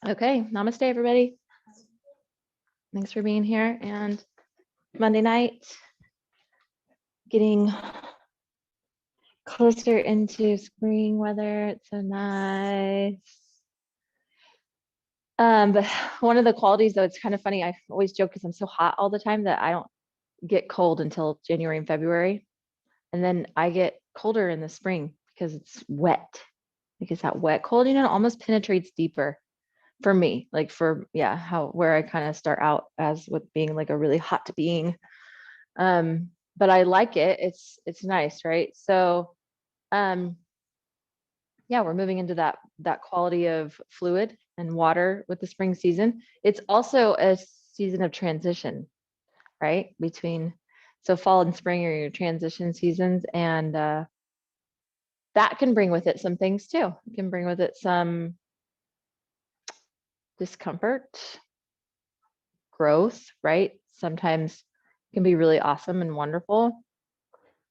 Okay, namaste, everybody. Thanks for being here. And Monday night, getting closer into spring weather. It's so nice. But one of the qualities, though, it's kind of funny. I always joke because I'm so hot all the time that I don't get cold until January and February. And then I get colder in the spring because it's wet. Because that wet cold, it almost penetrates deeper for me, like where I kind of start out as with being like a really hot being. But I like it. It's nice, right? So yeah, we're moving into that quality of fluid and water with the spring season. It's also a season of transition, right? So fall and spring are your transition seasons, and that can bring with it some things too. It can bring with it some discomfort, growth, right? Sometimes it can be really awesome and wonderful,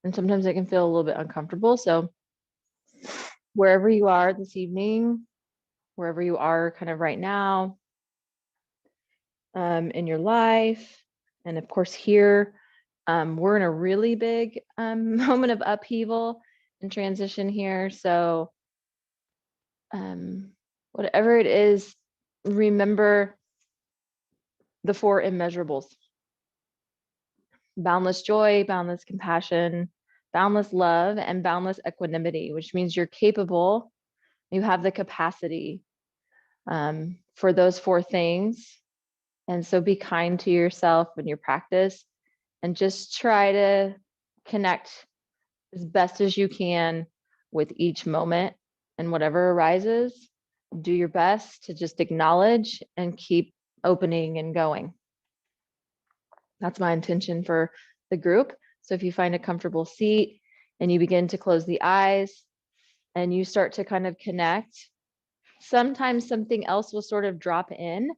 and sometimes it can feel a little bit uncomfortable. So wherever you are this evening, wherever you are kind of right now in your life, and of course here, we're in a really big moment of upheaval and transition here. So whatever it is, remember the four immeasurables: boundless joy, boundless compassion, boundless love, and boundless equanimity, which means you're capable, you have the capacity for those four things. And so be kind to yourself in your practice and just try to connect as best as you can with each moment, and whatever arises, do your best to just acknowledge and keep opening and going. That's my intention for the group. So if you find a comfortable seat and you begin to close the eyes and you start to kind of connect, sometimes something else will sort of drop in,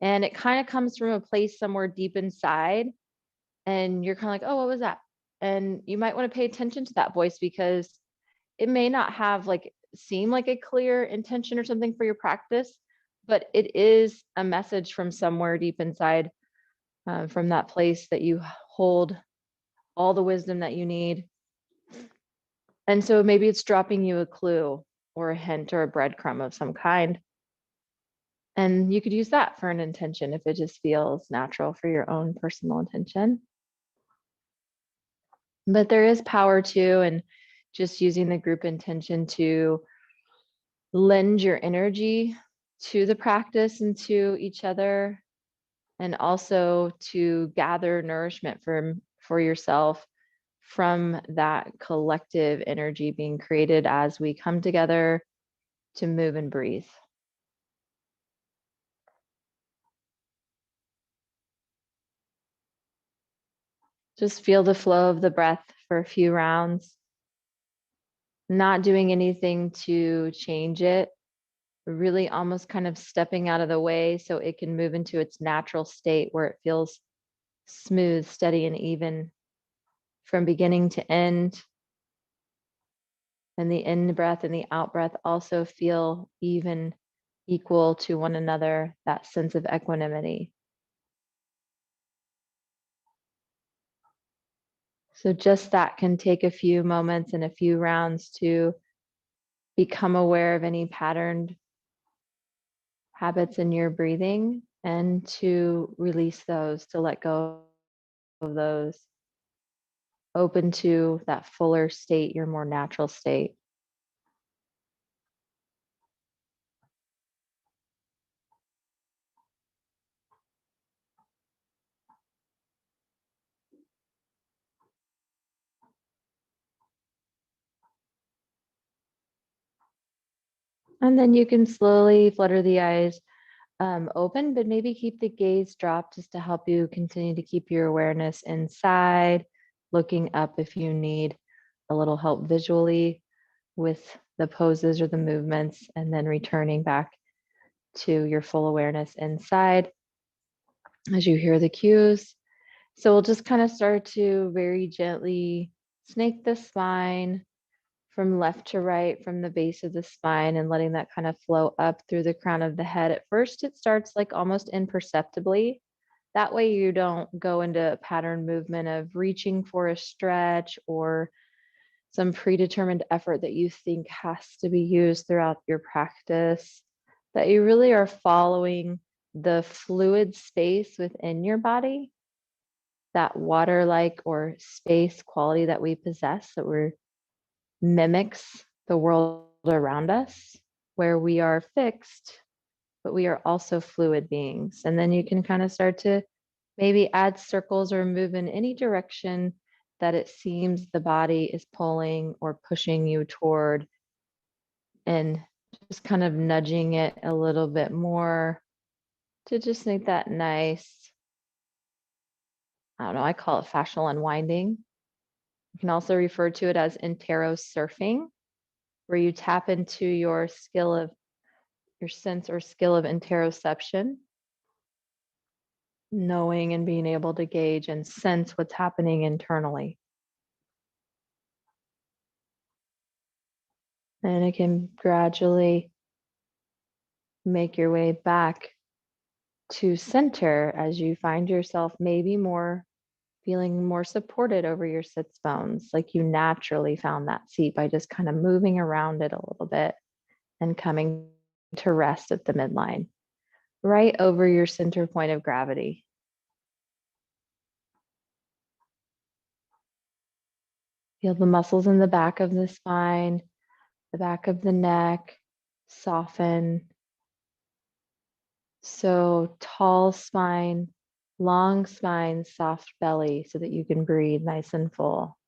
and it kind of comes from a place somewhere deep inside. And you're kind of like, oh, what was that? And you might want to pay attention to that voice, because it may not have seem like a clear intention or something for your practice, but it is a message from somewhere deep inside, from that place that you hold all the wisdom that you need. And so maybe it's dropping you a clue or a hint or a breadcrumb of some kind. And you could use that for an intention if it just feels natural for your own personal intention. But there is power too, and just using the group intention to lend your energy to the practice and to each other, and also to gather nourishment for yourself from that collective energy being created as we come together to move and breathe. Just feel the flow of the breath for a few rounds, not doing anything to change it, really almost kind of stepping out of the way so it can move into its natural state where it feels smooth, steady, and even from beginning to end. And the in breath and the out breath also feel even, equal to one another, that sense of equanimity. So just that can take a few moments and a few rounds to become aware of any patterned habits in your breathing, and to release those, to let go of those, open to that fuller state, your more natural state. And then you can slowly flutter the eyes open, but maybe keep the gaze dropped just to help you continue to keep your awareness inside, looking up if you need a little help visually with the poses or the movements, and then returning back to your full awareness inside as you hear the cues. So we'll just kind of start to very gently snake the spine, from left to right, from the base of the spine, and letting that kind of flow up through the crown of the head. At first, it starts like almost imperceptibly. That way you don't go into a pattern movement of reaching for a stretch or some predetermined effort that you think has to be used throughout your practice, that you really are following the fluid space within your body, that water-like or space quality that we possess, that we're mimics the world around us, where we are fixed, but we are also fluid beings. And then you can kind of start to maybe add circles or move in any direction that it seems the body is pulling or pushing you toward, and just kind of nudging it a little bit more to just make that nice, I don't know, I call it fascial unwinding. You can also refer to it as interosurfing, where you tap into your skill of your sense or skill of interoception, knowing and being able to gauge and sense what's happening internally. And it can gradually make your way back to center as you find yourself maybe more feeling more supported over your sits bones, like you naturally found that seat by just kind of moving around it a little bit and coming to rest at the midline, right over your center point of gravity. Feel the muscles in the back of the spine, the back of the neck soften. So tall spine, long spine, soft belly, so that you can breathe nice and full.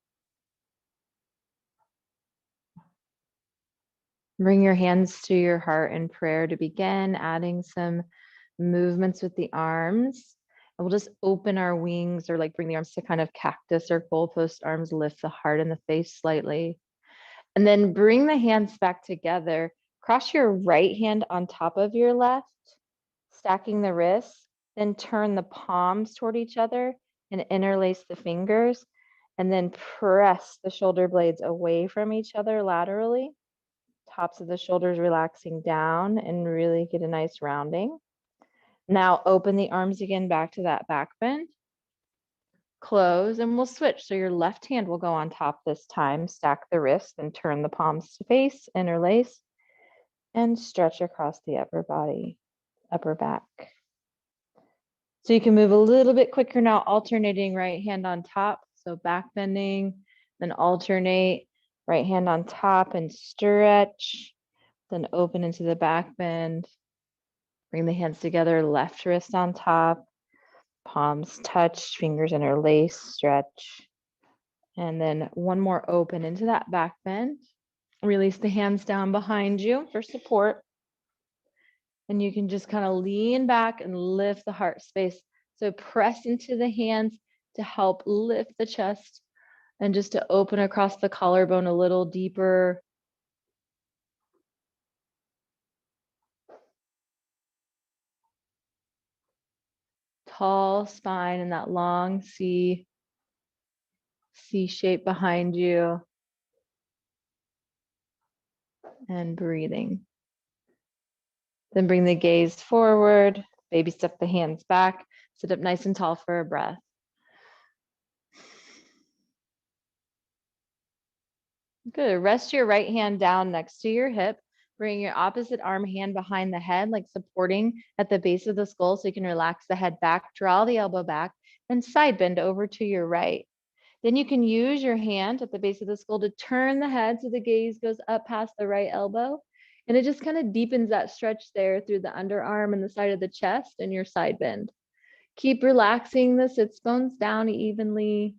Bring your hands to your heart in prayer to begin, adding some movements with the arms. And we'll just open our wings or like bring the arms to kind of cactus or goalpost arms, lift the heart and the face slightly. And then bring the hands back together. Cross your right hand on top of your left, stacking the wrists, then turn the palms toward each other and interlace the fingers, and then press the shoulder blades away from each other laterally. Tops of the shoulders relaxing down and really get a nice rounding. Now open the arms again back to that back bend. Close and we'll switch. So your left hand will go on top this time, stack the wrists and turn the palms to face, interlace, and stretch across the upper body, upper back. So you can move a little bit quicker now, alternating right hand on top. So back bending, then alternate right hand on top and stretch, then open into the back bend. Bring the hands together, left wrist on top, palms touch, fingers interlace, stretch. And then one more open into that back bend. Release the hands down behind you for support. And you can just kind of lean back and lift the heart space. So press into the hands to help lift the chest and just to open across the collarbone a little deeper. Tall spine and that long C shape behind you. And breathing. Then bring the gaze forward, baby step the hands back, sit up nice and tall for a breath. Good, rest your right hand down next to your hip. Bring your opposite arm hand behind the head, like supporting at the base of the skull so you can relax the head back, draw the elbow back, and side bend over to your right. Then you can use your hand at the base of the skull to turn the head so the gaze goes up past the right elbow. And it just kind of deepens that stretch there through the underarm and the side of the chest and your side bend. Keep relaxing the sits bones down evenly.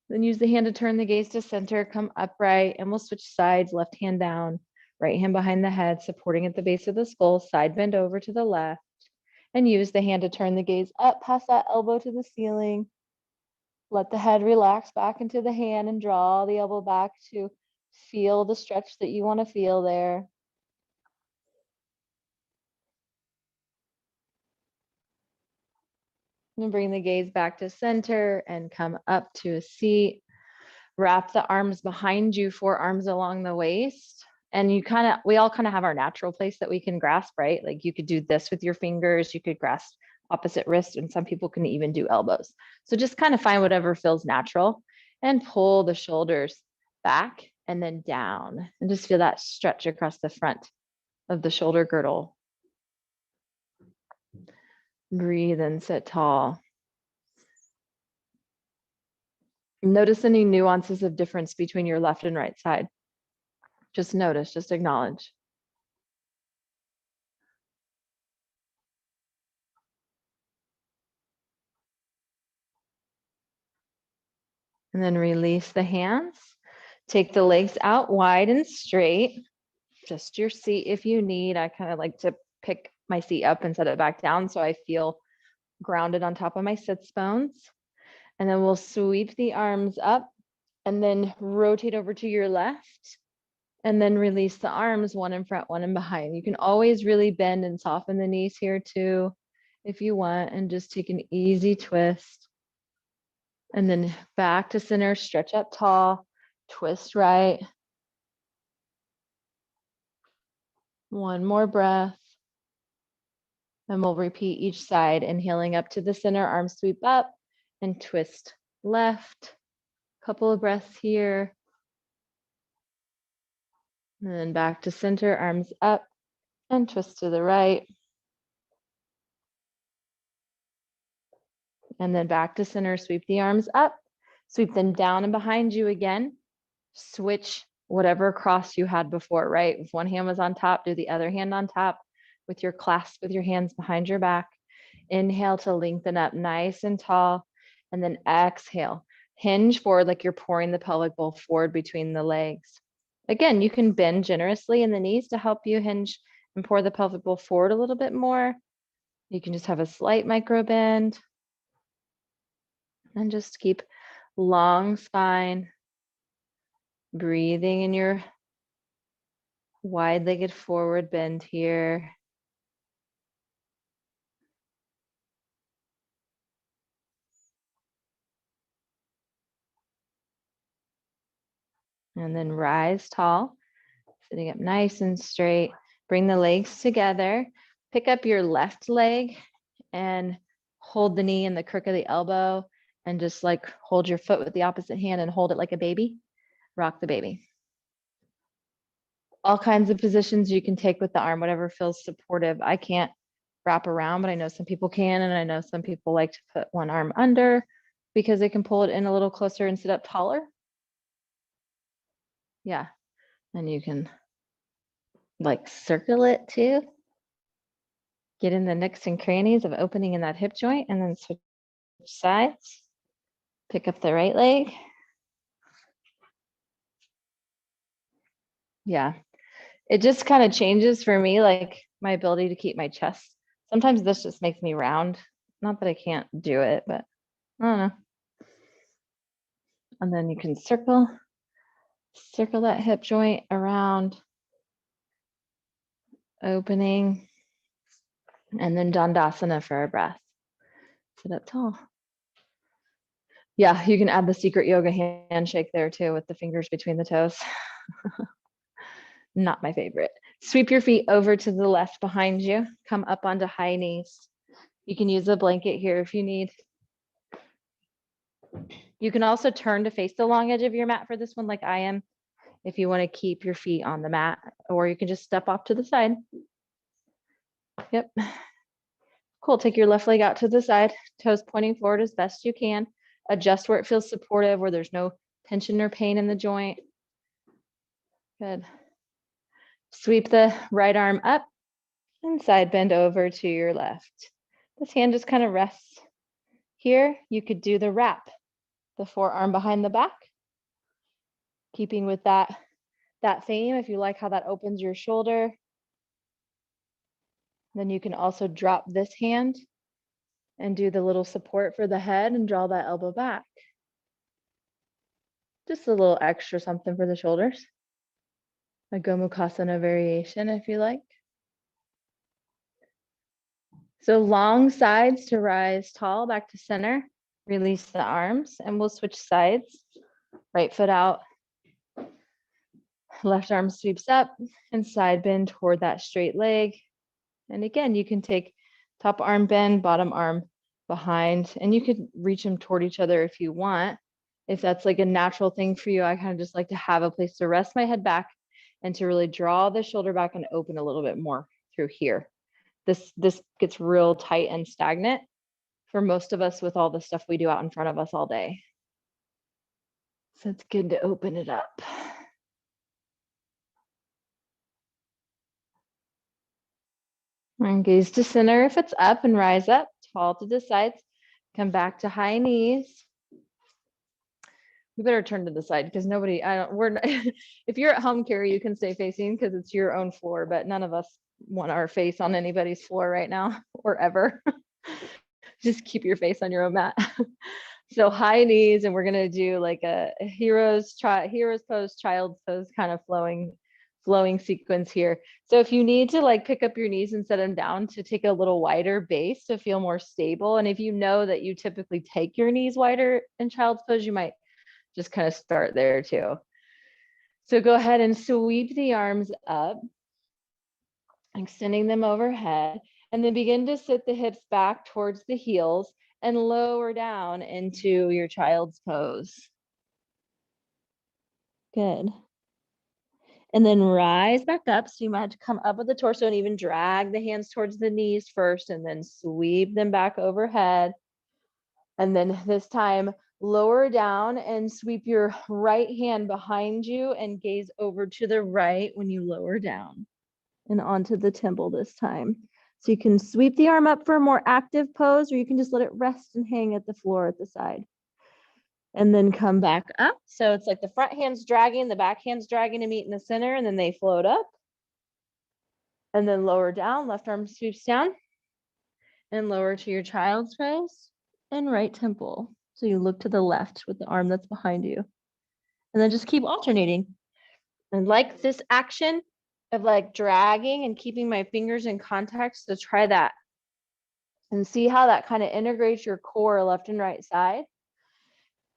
Then use the hand to turn the gaze to center, come upright, and we'll switch sides, left hand down, right hand behind the head, supporting at the base of the skull, side bend over to the left, and use the hand to turn the gaze up past that elbow to the ceiling. Let the head relax back into the hand and draw the elbow back to feel the stretch that you want to feel there. And bring the gaze back to center and come up to a seat. Wrap the arms behind you, forearms along the waist. And we all kind of have our natural place that we can grasp, right? Like you could do this with your fingers, you could grasp opposite wrist, and some people can even do elbows. So just kind of find whatever feels natural and pull the shoulders back and then down, and just feel that stretch across the front of the shoulder girdle. Breathe and sit tall. Notice any nuances of difference between your left and right side. Just notice, just acknowledge. And then release the hands. Take the legs out wide and straight. Just your seat if you need. I kind of like to pick my seat up and set it back down so I feel grounded on top of my sits bones. And then we'll sweep the arms up and then rotate over to your left. And then release the arms, one in front, one in behind. You can always really bend and soften the knees here too, if you want, and just take an easy twist. And then back to center, stretch up tall, twist right. One more breath. And we'll repeat each side, inhaling up to the center, arms sweep up and twist left. Couple of breaths here. And then back to center, arms up and twist to the right. And then back to center, sweep the arms up, sweep them down and behind you again. Switch whatever cross you had before, right? If one hand was on top, do the other hand on top with your clasp with your hands behind your back. Inhale to lengthen up nice and tall, and then exhale. Hinge forward like you're pouring the pelvic bowl forward between the legs. Again, you can bend generously in the knees to help you hinge and pour the pelvic bowl forward a little bit more. You can just have a slight micro bend. And just keep long spine, breathing in your wide-legged forward bend here. And then rise tall, sitting up nice and straight. Bring the legs together. Pick up your left leg and hold the knee in the crook of the elbow, and just like hold your foot with the opposite hand and hold it like a baby. Rock the baby. All kinds of positions you can take with the arm, whatever feels supportive. I can't wrap around, but I know some people can, and I know some people like to put one arm under because they can pull it in a little closer and sit up taller. Yeah, and you can like circle it too. Get in the nooks and crannies of opening in that hip joint, and then switch sides. Pick up the right leg. Yeah, it just kind of changes for me, like my ability to keep my chest. Sometimes this just makes me round. Not that I can't do it, but I don't know. And then you can circle that hip joint around, opening, and then Dandasana for a breath. Sit up tall. Yeah, you can add the secret yoga handshake there too with the fingers between the toes. Not my favorite. Sweep your feet over to the left behind you. Come up onto high knees. You can use a blanket here if you need. You can also turn to face the long edge of your mat for this one, like I am, if you want to keep your feet on the mat, or you can just step off to the side. Yep. Cool. Take your left leg out to the side, toes pointing forward as best you can. Adjust where it feels supportive, where there's no tension or pain in the joint. Good. Sweep the right arm up and side bend over to your left. This hand just kind of rests here. You could do the wrap, the forearm behind the back, keeping with that theme. If you like how that opens your shoulder, then you can also drop this hand and do the little support for the head and draw that elbow back. Just a little extra something for the shoulders. A Gomukhasana variation if you like. So long sides to rise tall, back to center. Release the arms, and we'll switch sides. Right foot out. Left arm sweeps up and side bend toward that straight leg. And again, you can take top arm bend, bottom arm behind, and you could reach them toward each other if you want. If that's like a natural thing for you, I kind of just like to have a place to rest my head back and to really draw the shoulder back and open a little bit more through here. This gets real tight and stagnant for most of us with all the stuff we do out in front of us all day. So it's good to open it up. And gaze to center if it's up, and rise up, tall to the sides. Come back to high knees. You better turn to the side because nobody, we're not, if you're at home, Carrie, you can stay facing because it's your own floor, but none of us want our face on anybody's floor right now or ever. Just keep your face on your own mat. So high knees, and we're gonna do like a hero's pose, child's pose, kind of flowing sequence here. So if you need to like pick up your knees and set them down to take a little wider base to feel more stable, and if you know that you typically take your knees wider in child's pose, you might just kind of start there too. So go ahead and sweep the arms up, extending them overhead, and then begin to sit the hips back towards the heels and lower down into your child's pose. Good. And then rise back up. So you might have to come up with the torso and even drag the hands towards the knees first, and then sweep them back overhead. And then this time, lower down and sweep your right hand behind you and gaze over to the right when you lower down and onto the temple this time. So you can sweep the arm up for a more active pose, or you can just let it rest and hang at the floor at the side. And then come back up. So it's like the front hand's dragging, the back hand's dragging to meet in the center, and then they float up. And then lower down, left arm sweeps down and lower to your child's pose and right temple. So you look to the left with the arm that's behind you. And then just keep alternating. And like this action of like dragging and keeping my fingers in contact, so try that. And see how that kind of integrates your core left and right side.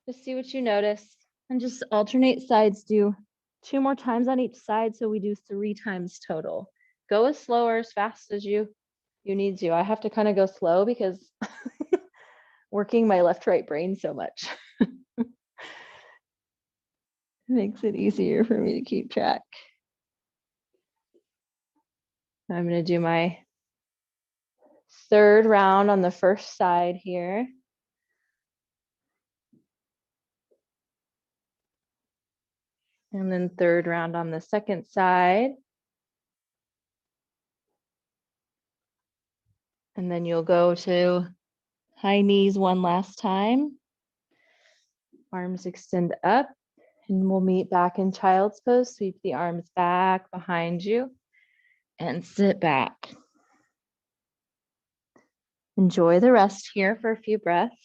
Just see what you notice. And just alternate sides. Do 2 more times on each side, so we do 3 times total. Go as slow or as fast as you need to. I have to kind of go slow because working my left-right brain so much. Makes it easier for me to keep track. I'm going to do my 3rd round on the first side here. And then 3rd round on the second side. And then you'll go to high knees one last time. Arms extend up, and we'll meet back in child's pose. Sweep the arms back behind you and sit back. Enjoy the rest here for a few breaths.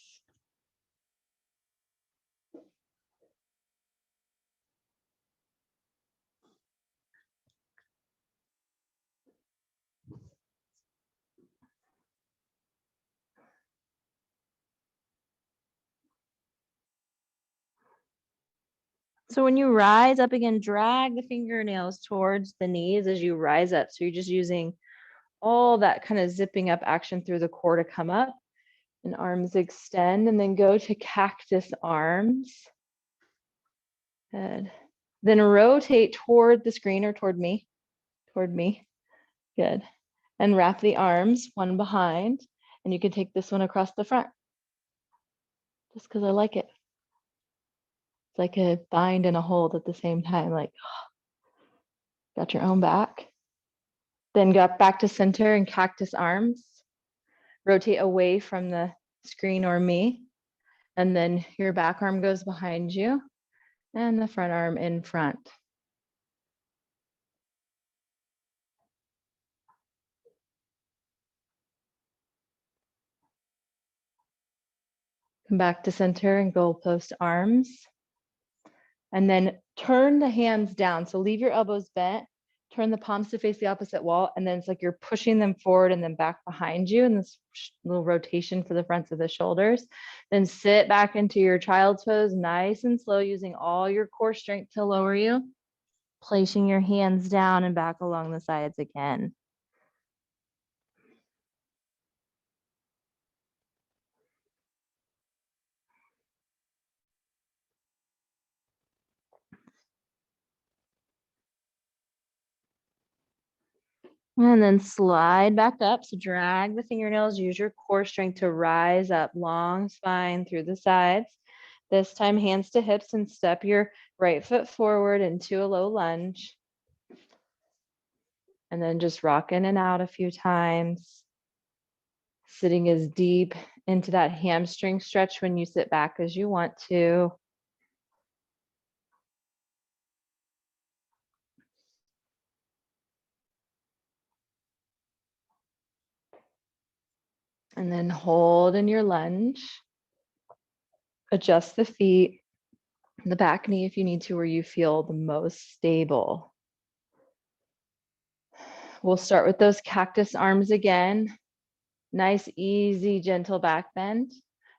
So when you rise up again, drag the fingernails towards the knees as you rise up. So you're just using all that kind of zipping up action through the core to come up, and arms extend, and then go to cactus arms. Good. Then rotate toward the screen or toward me. Good. And wrap the arms one behind, and you can take this one across the front just because I like it. It's like a bind and a hold at the same time, like got your own back. Then got back to center and cactus arms. Rotate away from the screen or me. And then your back arm goes behind you and the front arm in front. Come back to center and goalpost arms. And then turn the hands down. So leave your elbows bent. Turn the palms to face the opposite wall. And then it's like you're pushing them forward and then back behind you in this little rotation for the fronts of the shoulders. Then sit back into your child's pose, nice and slow, using all your core strength to lower you. Placing your hands down and back along the sides again. And then slide back up. So drag the fingernails, use your core strength to rise up, long spine through the sides. This time, hands to hips and step your right foot forward into a low lunge. And then just rock in and out a few times. Sitting as deep into that hamstring stretch when you sit back as you want to. And then hold in your lunge. Adjust the feet, the back knee if you need to, where you feel the most stable. We'll start with those cactus arms again. Nice, easy, gentle back bend.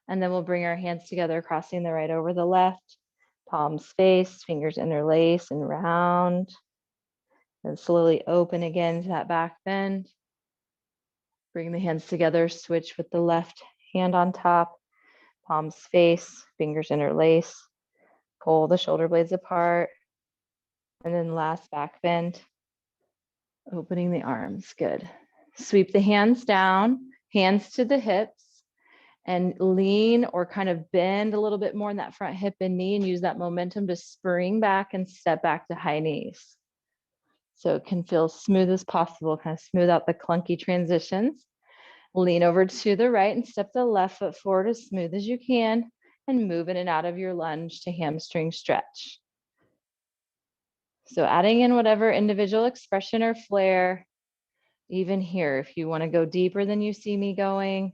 And then we'll bring our hands together, crossing the right over the left. Palms face, fingers interlace and round. And slowly open again to that back bend. Bring the hands together, switch with the left hand on top. Palms face, fingers interlace. Pull the shoulder blades apart. And then last back bend. Opening the arms, good. Sweep the hands down, hands to the hips, and lean or kind of bend a little bit more in that front hip and knee and use that momentum to spring back and step back to high knees. So it can feel smooth as possible, kind of smooth out the clunky transitions. Lean over to the right and step the left foot forward as smooth as you can and move in and out of your lunge to hamstring stretch. So adding in whatever individual expression or flair, even here, if you want to go deeper than you see me going,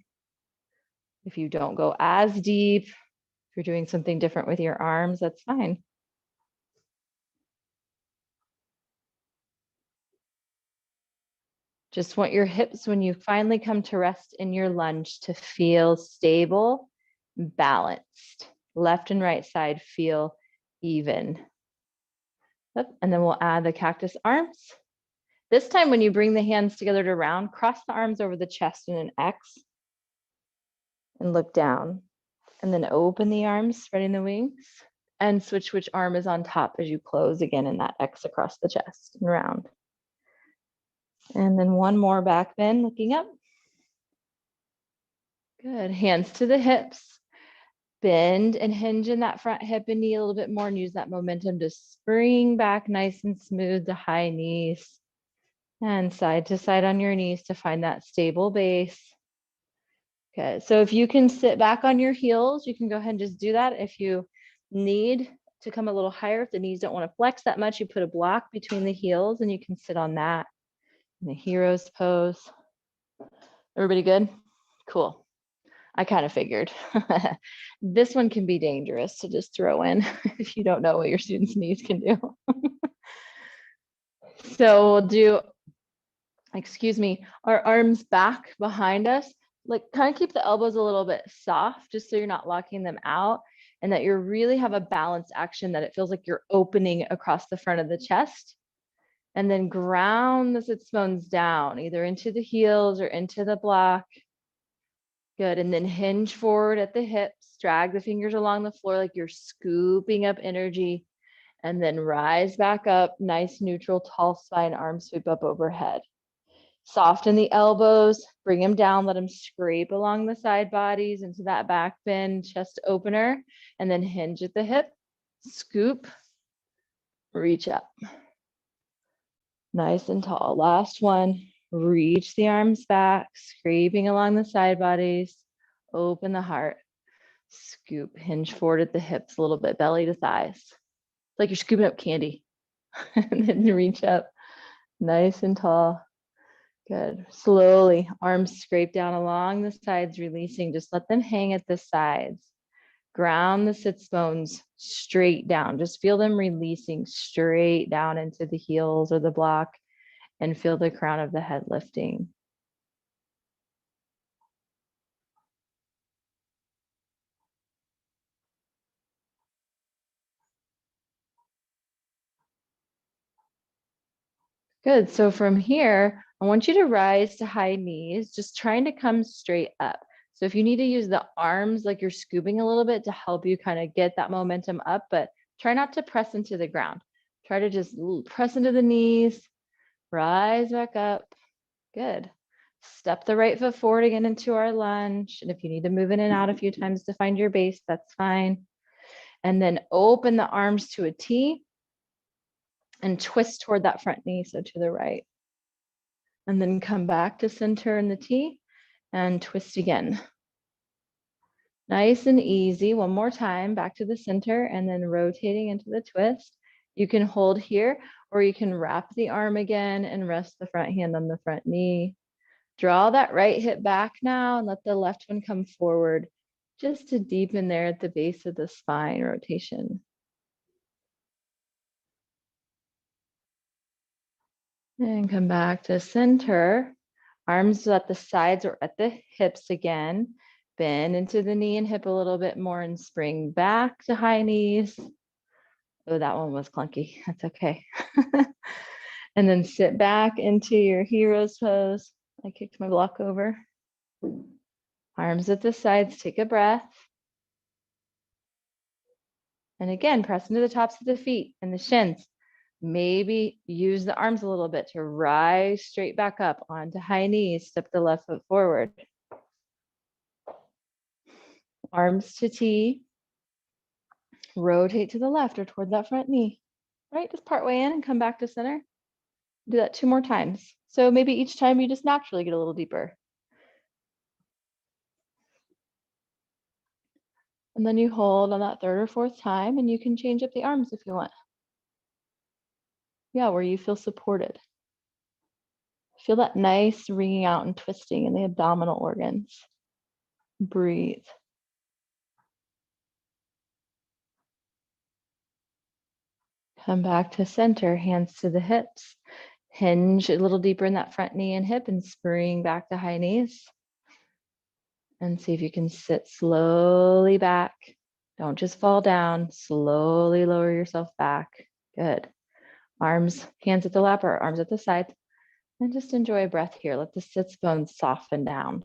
if you don't go as deep, if you're doing something different with your arms, that's fine. Just want your hips, when you finally come to rest in your lunge, to feel stable, balanced. Left and right side feel even. And then we'll add the cactus arms. This time, when you bring the hands together to round, cross the arms over the chest in an X and look down. And then open the arms, spreading the wings, and switch which arm is on top as you close again in that X across the chest and round. And then one more back bend, looking up. Good. Hands to the hips. Bend and hinge in that front hip and knee a little bit more and use that momentum to spring back nice and smooth to high knees. And side to side on your knees to find that stable base. Okay, so if you can sit back on your heels, you can go ahead and just do that. If you need to come a little higher, if the knees don't want to flex that much, you put a block between the heels and you can sit on that in the hero's pose. Everybody good? Cool. I kind of figured. This one can be dangerous to just throw in if you don't know what your students' knees can do. So we'll do, excuse me, our arms back behind us. Like kind of keep the elbows a little bit soft just so you're not locking them out and that you really have a balanced action, that it feels like you're opening across the front of the chest. And then ground the sits bones down, either into the heels or into the block. Good. And then hinge forward at the hips, drag the fingers along the floor like you're scooping up energy, and then rise back up, nice neutral tall spine, arm sweep up overhead. Soften the elbows, bring them down, let them scrape along the side bodies into that back bend, chest opener, and then hinge at the hip, scoop, reach up. Nice and tall. Last one, reach the arms back, scraping along the side bodies, open the heart, scoop, hinge forward at the hips a little bit, belly to thighs. It's like you're scooping up candy. And then reach up, nice and tall. Good. Slowly, arms scrape down along the sides, releasing. Just let them hang at the sides. Ground the sits bones straight down. Just feel them releasing straight down into the heels or the block. and feel the crown of the head lifting. Good. So from here, I want you to rise to high knees, just trying to come straight up. So if you need to use the arms like you're scooping a little bit to help you kind of get that momentum up, but try not to press into the ground. Try to just press into the knees, rise back up. Good. Step the right foot forward again into our lunge. And if you need to move in and out a few times to find your base, that's fine. And then open the arms to a T and twist toward that front knee, so to the right. And then come back to center in the T and twist again. Nice and easy. One more time, back to the center and then rotating into the twist. You can hold here or you can wrap the arm again and rest the front hand on the front knee. Draw that right hip back now and let the left one come forward just to deepen there at the base of the spine rotation. And come back to center. Arms at the sides or at the hips again. Bend into the knee and hip a little bit more and spring back to high knees. Oh, that one was clunky. That's okay. And then sit back into your hero's pose. I kicked my block over. Arms at the sides, take a breath. And again, press into the tops of the feet and the shins. Maybe use the arms a little bit to rise straight back up onto high knees. Step the left foot forward. Arms to T. Rotate to the left or toward that front knee. Right, just part way in and come back to center. Do that 2 more times. So maybe each time you just naturally get a little deeper. And then you hold on that 3rd or 4th time and you can change up the arms if you want. Yeah, where you feel supported. Feel that nice wringing out and twisting in the abdominal organs. Breathe. Come back to center, hands to the hips. Hinge a little deeper in that front knee and hip and spring back to high knees. And see if you can sit slowly back. Don't just fall down. Slowly lower yourself back. Good. Arms, hands at the lap or arms at the sides. And just enjoy a breath here. Let the sits bones soften down.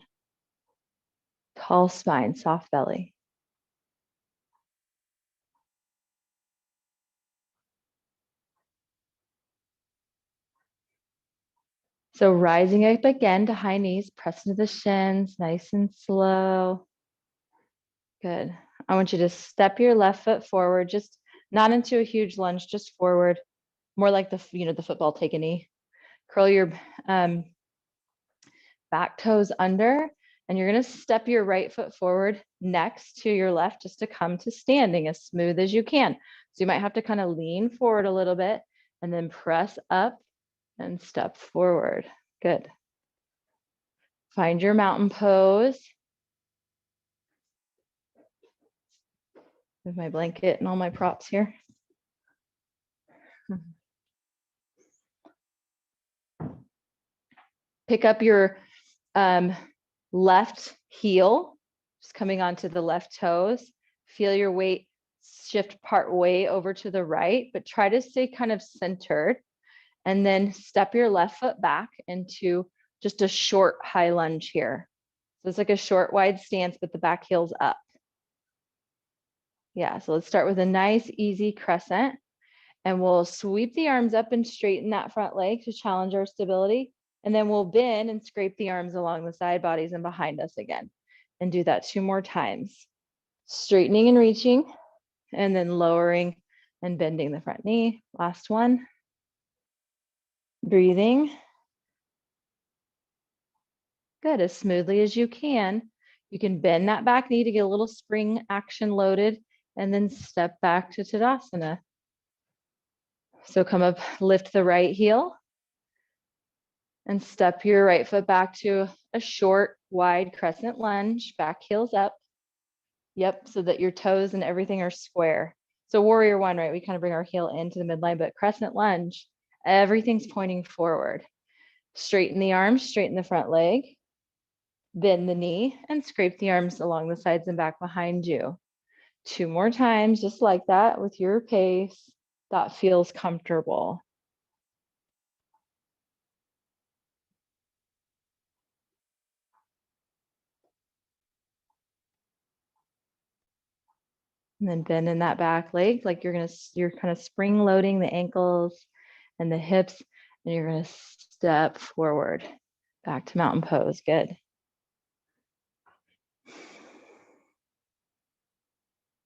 Tall spine, soft belly. So rising up again to high knees, press into the shins, nice and slow. Good. I want you to step your left foot forward, just not into a huge lunge, just forward, more like the football take a knee. Curl your back toes under, and you're going to step your right foot forward next to your left just to come to standing as smooth as you can. So you might have to kind of lean forward a little bit and then press up and step forward. Good. Find your mountain pose. With my blanket and all my props here. Pick up your left heel, just coming onto the left toes. Feel your weight shift part way over to the right, but try to stay kind of centered. And then step your left foot back into just a short high lunge here. So it's like a short wide stance, but the back heel's up. Yeah, so let's start with a nice easy crescent, and we'll sweep the arms up and straighten that front leg to challenge our stability. And then we'll bend and scrape the arms along the side bodies and behind us again. And do that 2 more times. Straightening and reaching, and then lowering and bending the front knee. Last one. Breathing. Good, as smoothly as you can. You can bend that back knee to get a little spring action loaded, and then step back to Tadasana. So come up, lift the right heel, and step your right foot back to a short, wide crescent lunge, back heels up. Yep, so that your toes and everything are square. So warrior 1, right? We kind of bring our heel into the midline, but crescent lunge, everything's pointing forward. Straighten the arms, straighten the front leg, bend the knee, and scrape the arms along the sides and back behind you. 2 more times, just like that, with your pace that feels comfortable. And then bend in that back leg like you're kind of spring loading the ankles and the hips, and you're gonna step forward back to mountain pose. Good.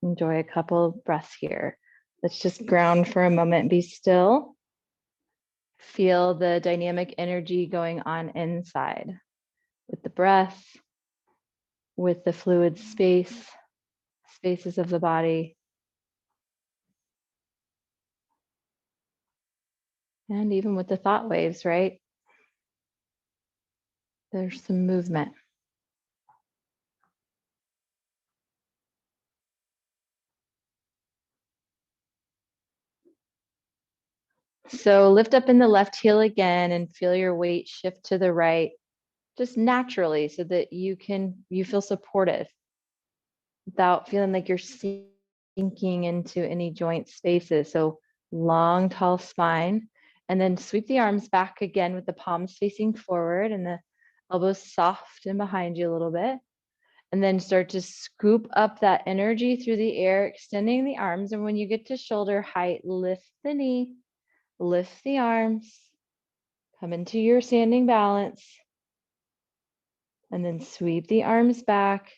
Enjoy a couple of breaths here. Let's just ground for a moment, be still. Feel the dynamic energy going on inside with the breath, with the fluid spaces of the body, and even with the thought waves, right? There's some movement. So lift up in the left heel again and feel your weight shift to the right, just naturally, so that you feel supported without feeling like you're sinking into any joint spaces. So long, tall spine, and then sweep the arms back again with the palms facing forward and the elbows soft and behind you a little bit. And then start to scoop up that energy through the air, extending the arms. And when you get to shoulder height, lift the knee, lift the arms, come into your standing balance, and then sweep the arms back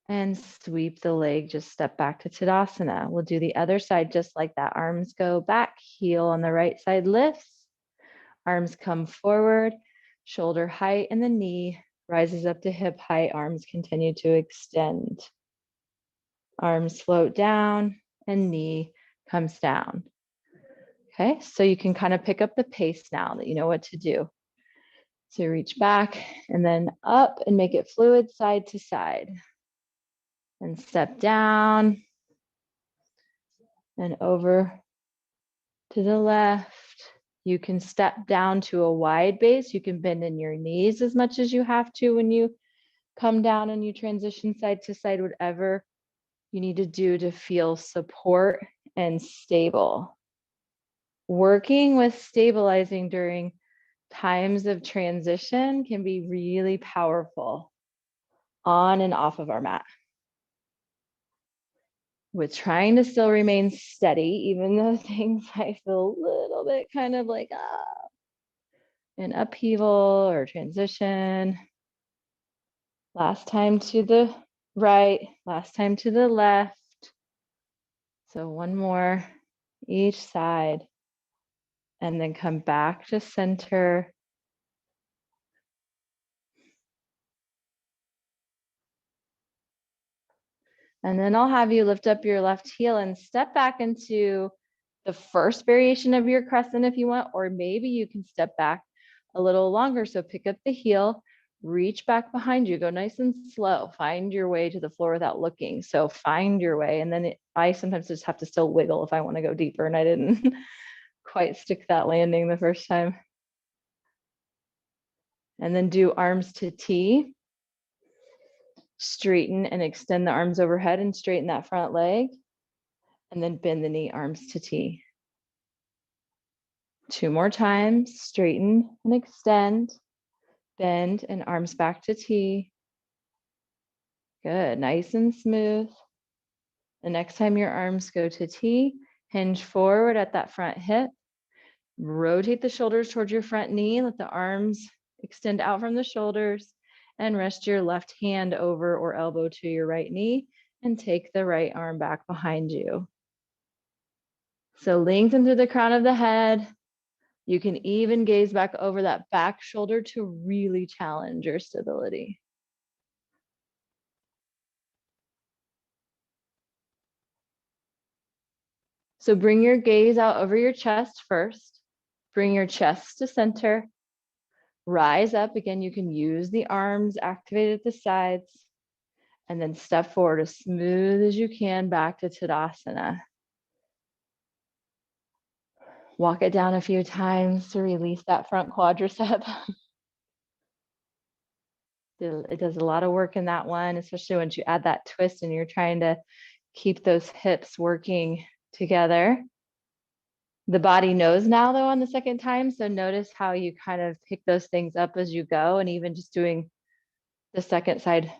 and sweep the leg, just step back to Tadasana. We'll do the other side just like that. Arms go back, heel on the right side lifts, arms come forward, shoulder height, and the knee rises up to hip height. Arms continue to extend. Arms float down and knee comes down. Okay, so you can kind of pick up the pace now that you know what to do. So reach back and then up and make it fluid side to side. And step down and over to the left. You can step down to a wide base. You can bend in your knees as much as you have to when you come down and you transition side to side, whatever you need to do to feel support and stable. Working with stabilizing during times of transition can be really powerful on and off of our mat. With trying to still remain steady, even though things I feel a little bit kind of like an upheaval or transition. Last time to the right, last time to the left. So one more each side, and then come back to center. And then I'll have you lift up your left heel and step back into the first variation of your crescent if you want, or maybe you can step back a little longer. So pick up the heel, reach back behind you, go nice and slow, find your way to the floor without looking. So find your way. And then I sometimes just have to still wiggle if I want to go deeper, and I didn't quite stick that landing the first time. And then do arms to T. Straighten and extend the arms overhead and straighten that front leg. And then bend the knee, arms to T. 2 more times, straighten and extend, bend and arms back to T. Good, nice and smooth. The next time your arms go to T, hinge forward at that front hip, rotate the shoulders towards your front knee, let the arms extend out from the shoulders, and rest your left hand over or elbow to your right knee, and take the right arm back behind you. So lengthen through the crown of the head. You can even gaze back over that back shoulder to really challenge your stability. So bring your gaze out over your chest first. Bring your chest to center. Rise up. Again, you can use the arms activated at the sides. And then step forward as smooth as you can back to Tadasana. Walk it down a few times to release that front quadricep. It does a lot of work in that one, especially once you add that twist and you're trying to keep those hips working together. The body knows now though on the second time. So notice how you kind of pick those things up as you go, and even just doing the second side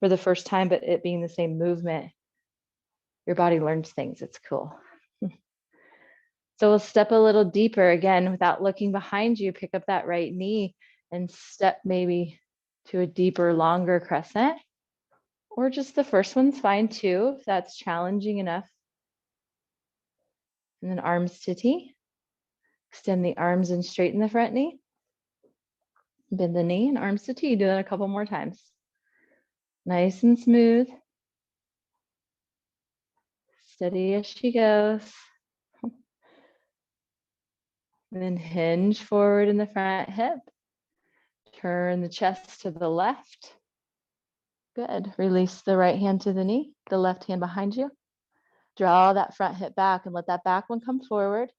for the first time, but it being the same movement, your body learns things. It's cool. So we'll step a little deeper again without looking behind you. Pick up that right knee and step maybe to a deeper, longer crescent, or just the first one's fine too, if that's challenging enough. And then arms to T. Extend the arms and straighten the front knee. Bend the knee and arms to T. Do that a couple more times. Nice and smooth. Steady as she goes. And then hinge forward in the front hip. Turn the chest to the left. Good. Release the right hand to the knee, the left hand behind you. Draw that front hip back and let that back one come forward.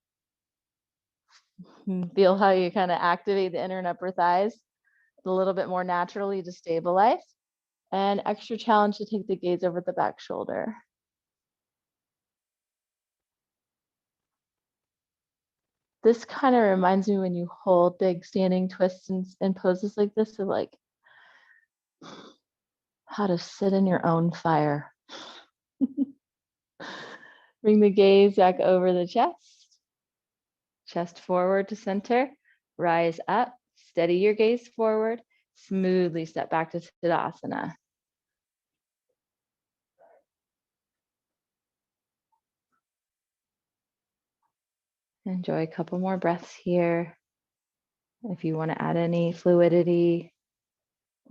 Feel how you kind of activate the inner and upper thighs a little bit more naturally to stabilize. And extra challenge to take the gaze over the back shoulder. This kind of reminds me when you hold big standing twists and poses like this of like how to sit in your own fire. Bring the gaze back over the chest. Chest forward to center. Rise up. Steady your gaze forward. Smoothly step back to Tadasana. Enjoy a couple more breaths here. If you want to add any fluidity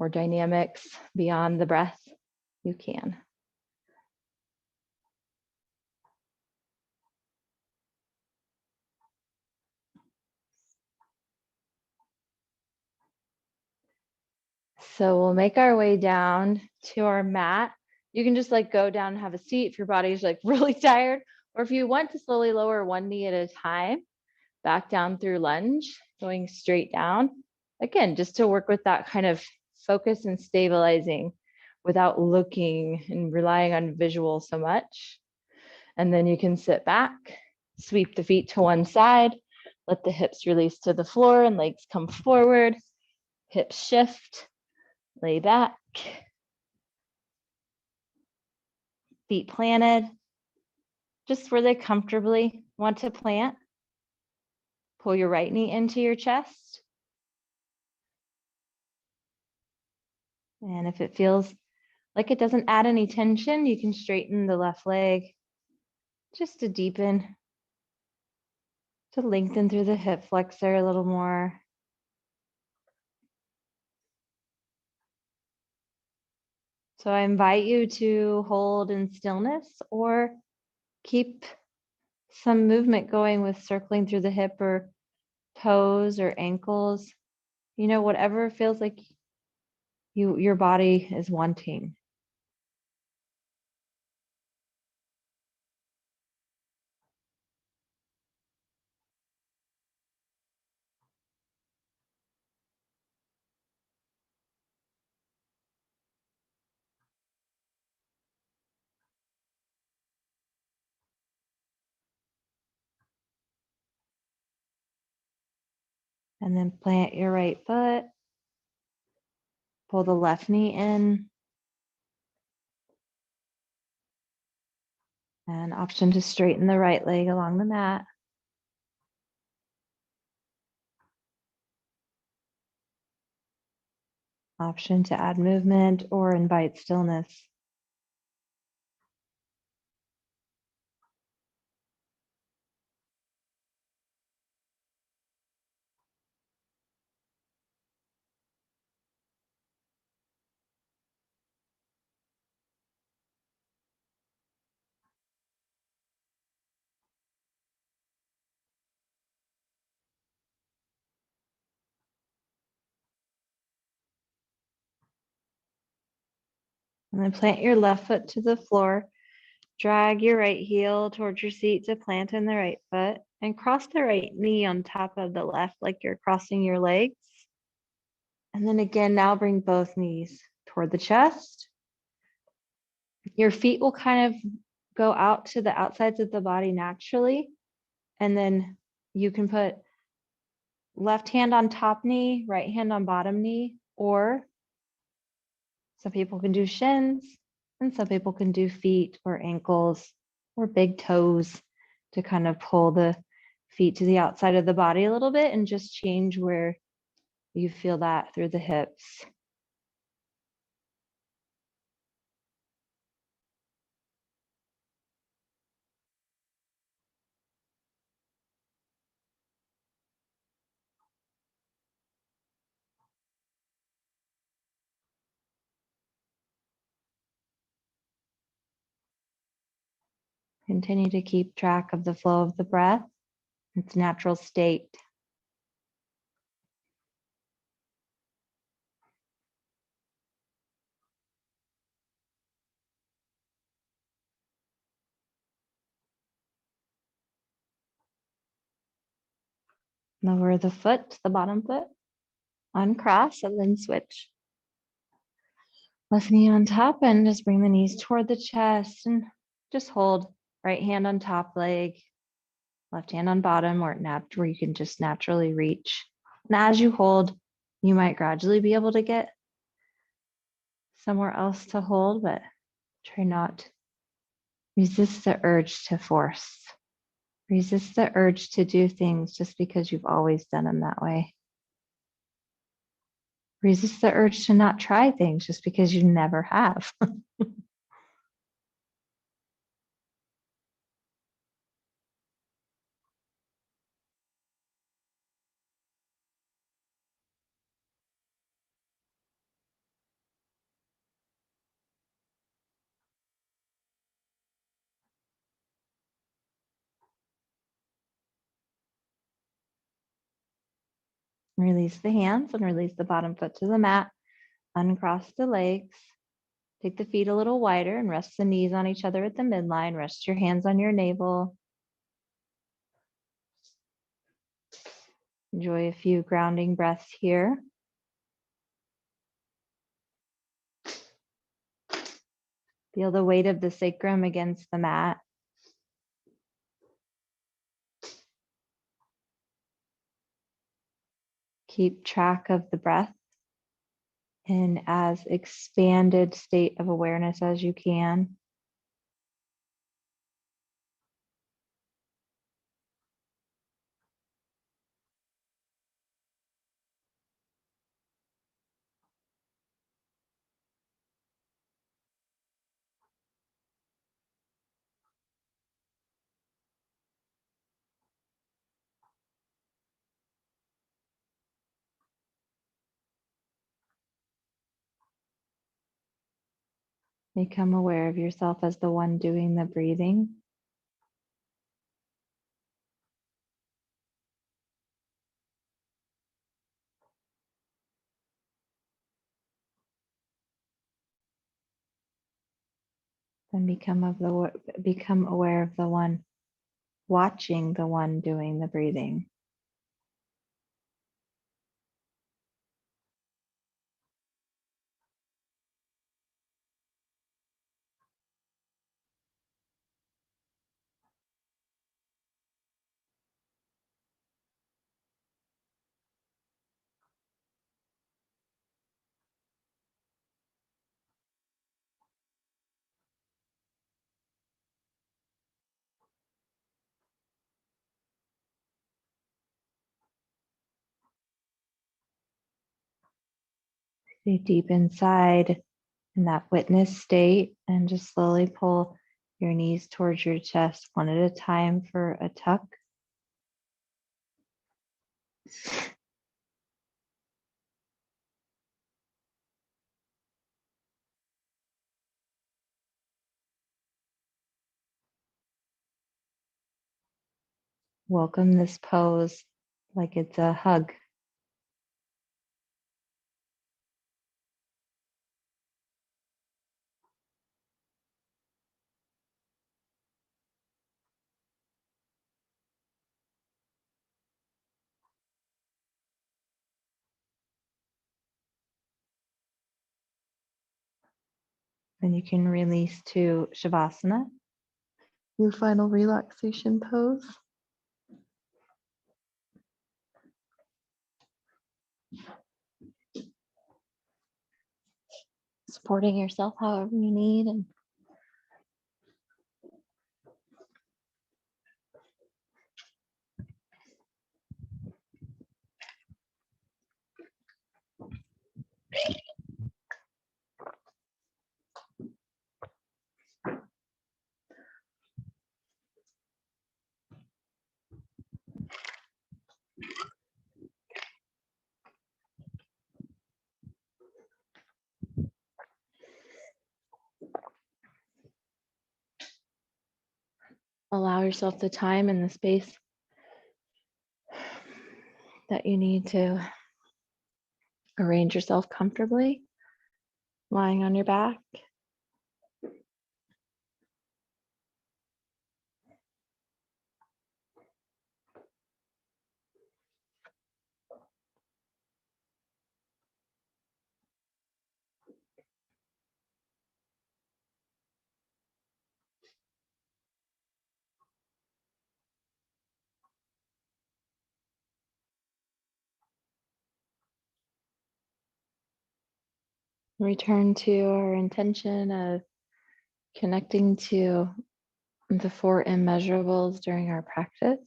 or dynamics beyond the breath, you can. So we'll make our way down to our mat. You can just like go down and have a seat if your body's like really tired, or if you want to slowly lower one knee at a time, back down through lunge, going straight down. Again, just to work with that kind of focus and stabilizing without looking and relying on visual so much. And then you can sit back, sweep the feet to one side, let the hips release to the floor and legs come forward, hips shift, lay back, feet planted, just where they comfortably want to plant. Pull your right knee into your chest. And if it feels like it doesn't add any tension, you can straighten the left leg just to deepen, to lengthen through the hip flexor a little more. So I invite you to hold in stillness or keep some movement going with circling through the hip or toes or ankles, you know, whatever feels like your body is wanting. And then plant your right foot, pull the left knee in, and option to straighten the right leg along the mat. Option to add movement or invite stillness. And then plant your left foot to the floor. Drag your right heel towards your seat to plant in the right foot and cross the right knee on top of the left like you're crossing your legs. And then again, now bring both knees toward the chest. Your feet will kind of go out to the outsides of the body naturally. And then you can put left hand on top knee, right hand on bottom knee, or some people can do shins and some people can do feet or ankles or big toes to kind of pull the feet to the outside of the body a little bit and just change where you feel that through the hips. Continue to keep track of the flow of the breath, its natural state. Lower the foot, the bottom foot, uncross, and then switch. Left knee on top and just bring the knees toward the chest and just hold right hand on top leg, left hand on bottom, or where you can just naturally reach. And as you hold, you might gradually be able to get somewhere else to hold, but try not. Resist the urge to force. Resist the urge to do things just because you've always done them that way. Resist the urge to not try things just because you never have. Release the hands and release the bottom foot to the mat. Uncross the legs. Take the feet a little wider and rest the knees on each other at the midline. Rest your hands on your navel. Enjoy a few grounding breaths here. Feel the weight of the sacrum against the mat. Keep track of the breath in as expanded state of awareness as you can. Become aware of yourself as the one doing the breathing. Then become aware of the one watching the one doing the breathing. Stay deep inside in that witness state and just slowly pull your knees towards your chest one at a time for a tuck. Welcome this pose like it's a hug. Then you can release to Shavasana, your final relaxation pose. Supporting yourself however you need, and allow yourself the time and the space that you need to arrange yourself comfortably, lying on your back. Return to our intention of connecting to the four immeasurables during our practice.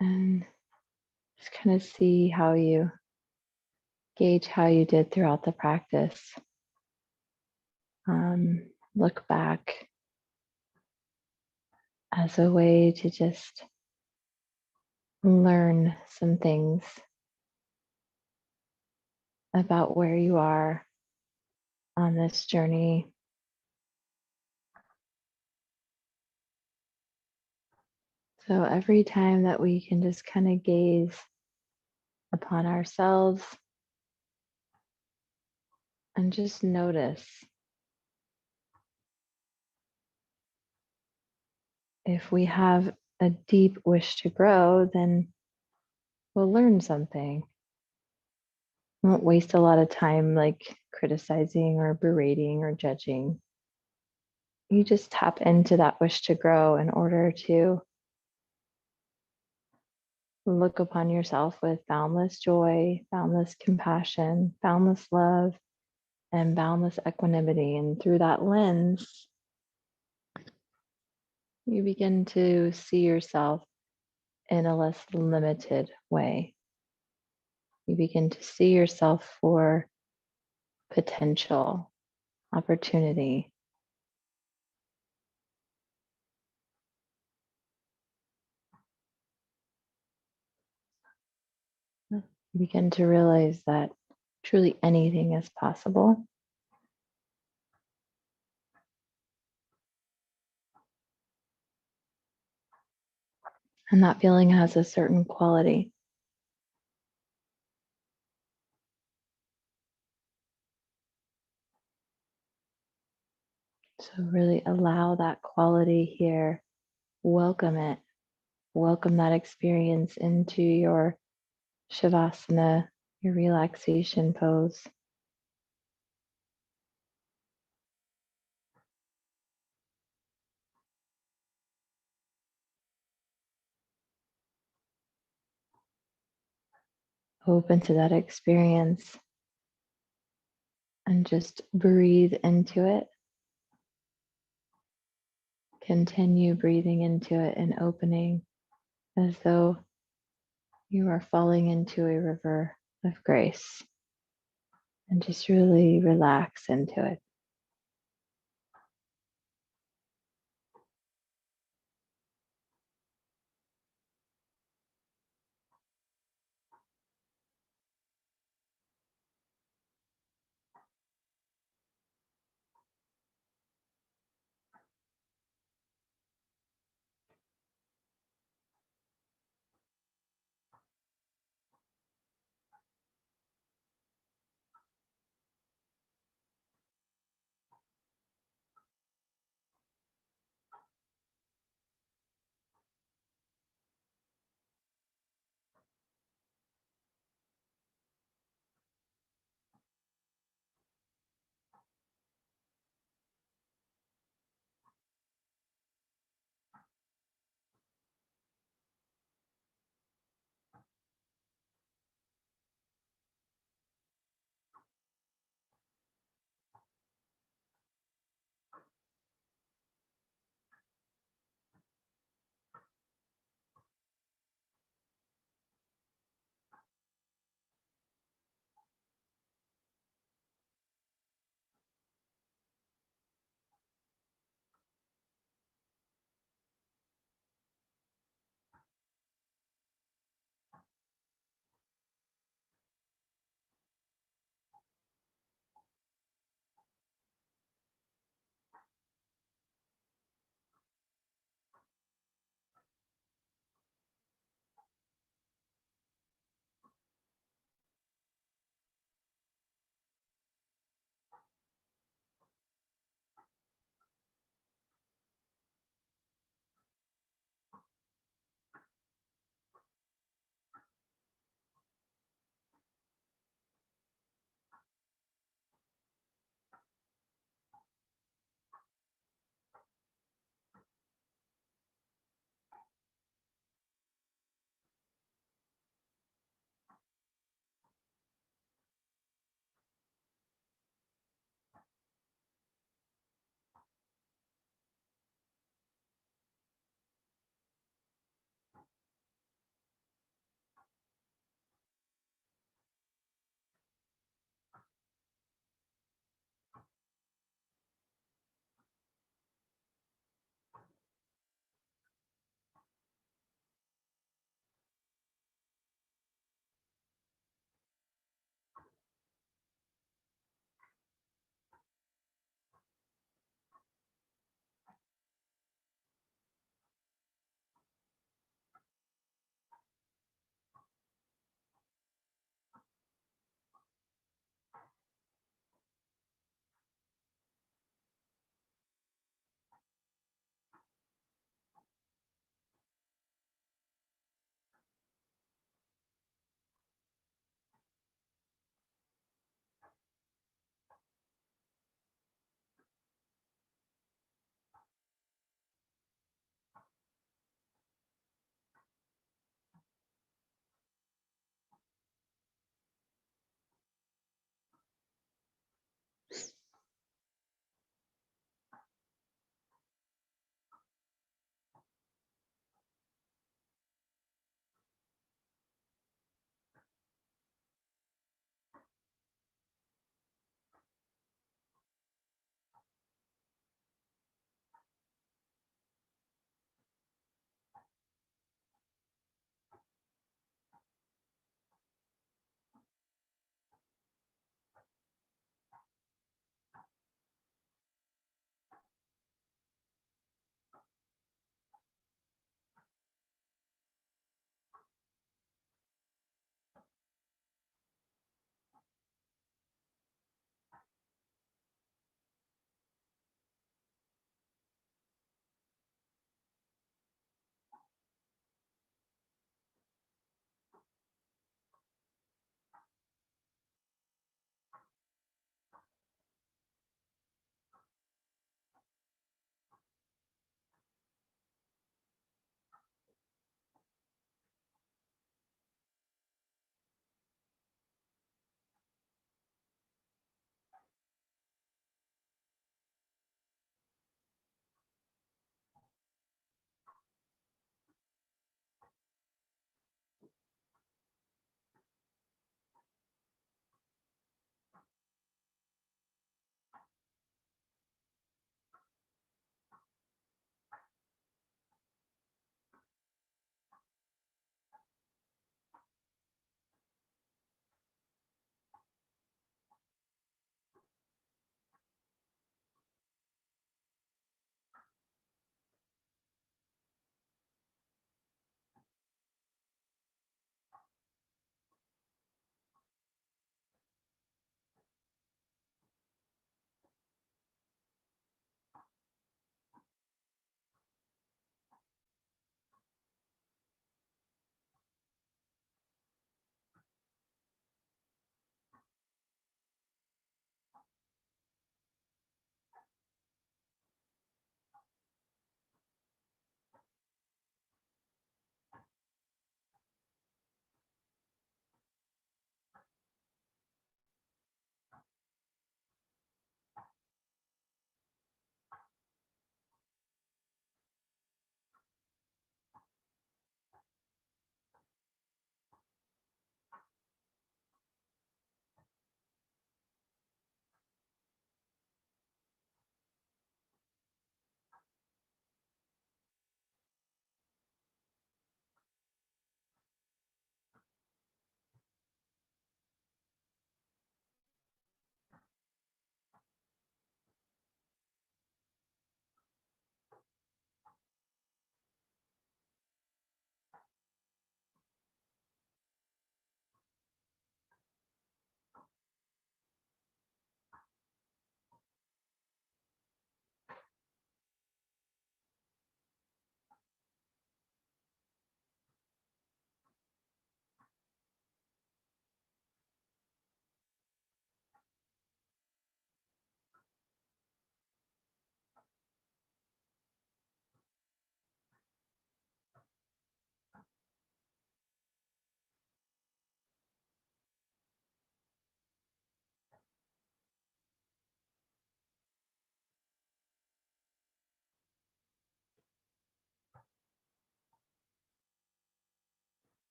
And just kind of see how you gauge how you did throughout the practice. Look back as a way to just learn some things about where you are on this journey. So every time that we can just kind of gaze upon ourselves and just notice if we have a deep wish to grow, then we'll learn something. We won't waste a lot of time like criticizing or berating or judging. You just tap into that wish to grow in order to look upon yourself with boundless joy, boundless compassion, boundless love, and boundless equanimity. And through that lens, you begin to see yourself in a less limited way. You begin to see yourself for potential, opportunity. You begin to realize that truly anything is possible. And that feeling has a certain quality. So really allow that quality here. Welcome it. Welcome that experience into your Shavasana, your relaxation pose. Open to that experience and just breathe into it. Continue breathing into it and opening as though you are falling into a river of grace, and just really relax into it.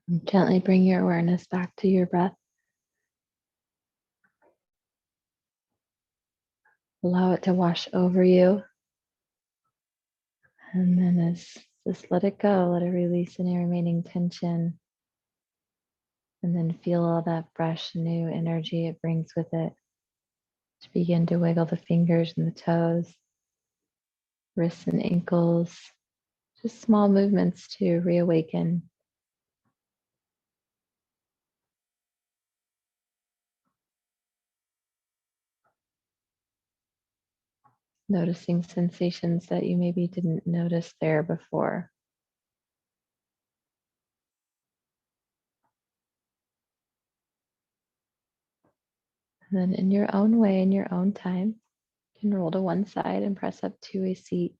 And gently bring your awareness back to your breath. Allow it to wash over you. And then just let it go, let it release any remaining tension. And then feel all that fresh, new energy it brings with it. To begin to wiggle the fingers and the toes, wrists and ankles, just small movements to reawaken. Noticing sensations that you maybe didn't notice there before. And then in your own way, in your own time, you can roll to one side and press up to a seat.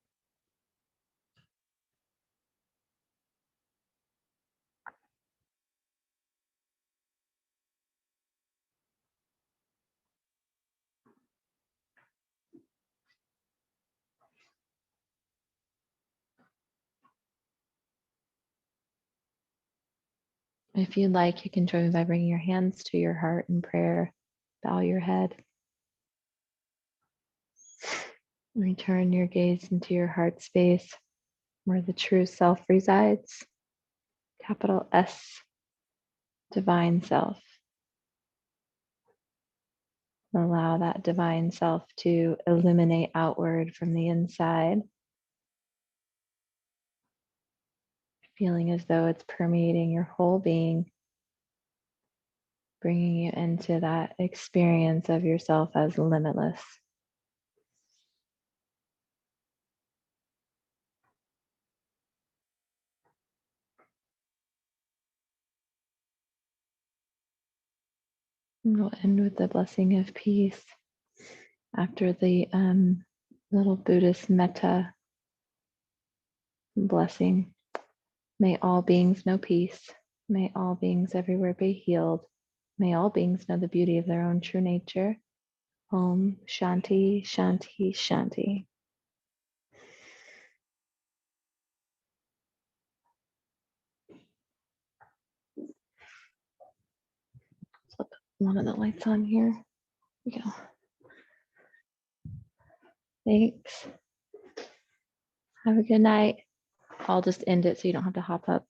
If you'd like, you can join by bringing your hands to your heart in prayer. Bow your head. Return your gaze into your heart space where the true self resides. Capital S, divine self. Allow that divine self to illuminate outward from the inside, feeling as though it's permeating your whole being, bringing you into that experience of yourself as limitless. And we'll end with the blessing of peace after the little Buddhist metta blessing. May all beings know peace. May all beings everywhere be healed. May all beings know the beauty of their own true nature. Om Shanti, Shanti, Shanti. Flip one of the lights on here. Here we go. Thanks. Have a good night. I'll just end it so you don't have to hop up.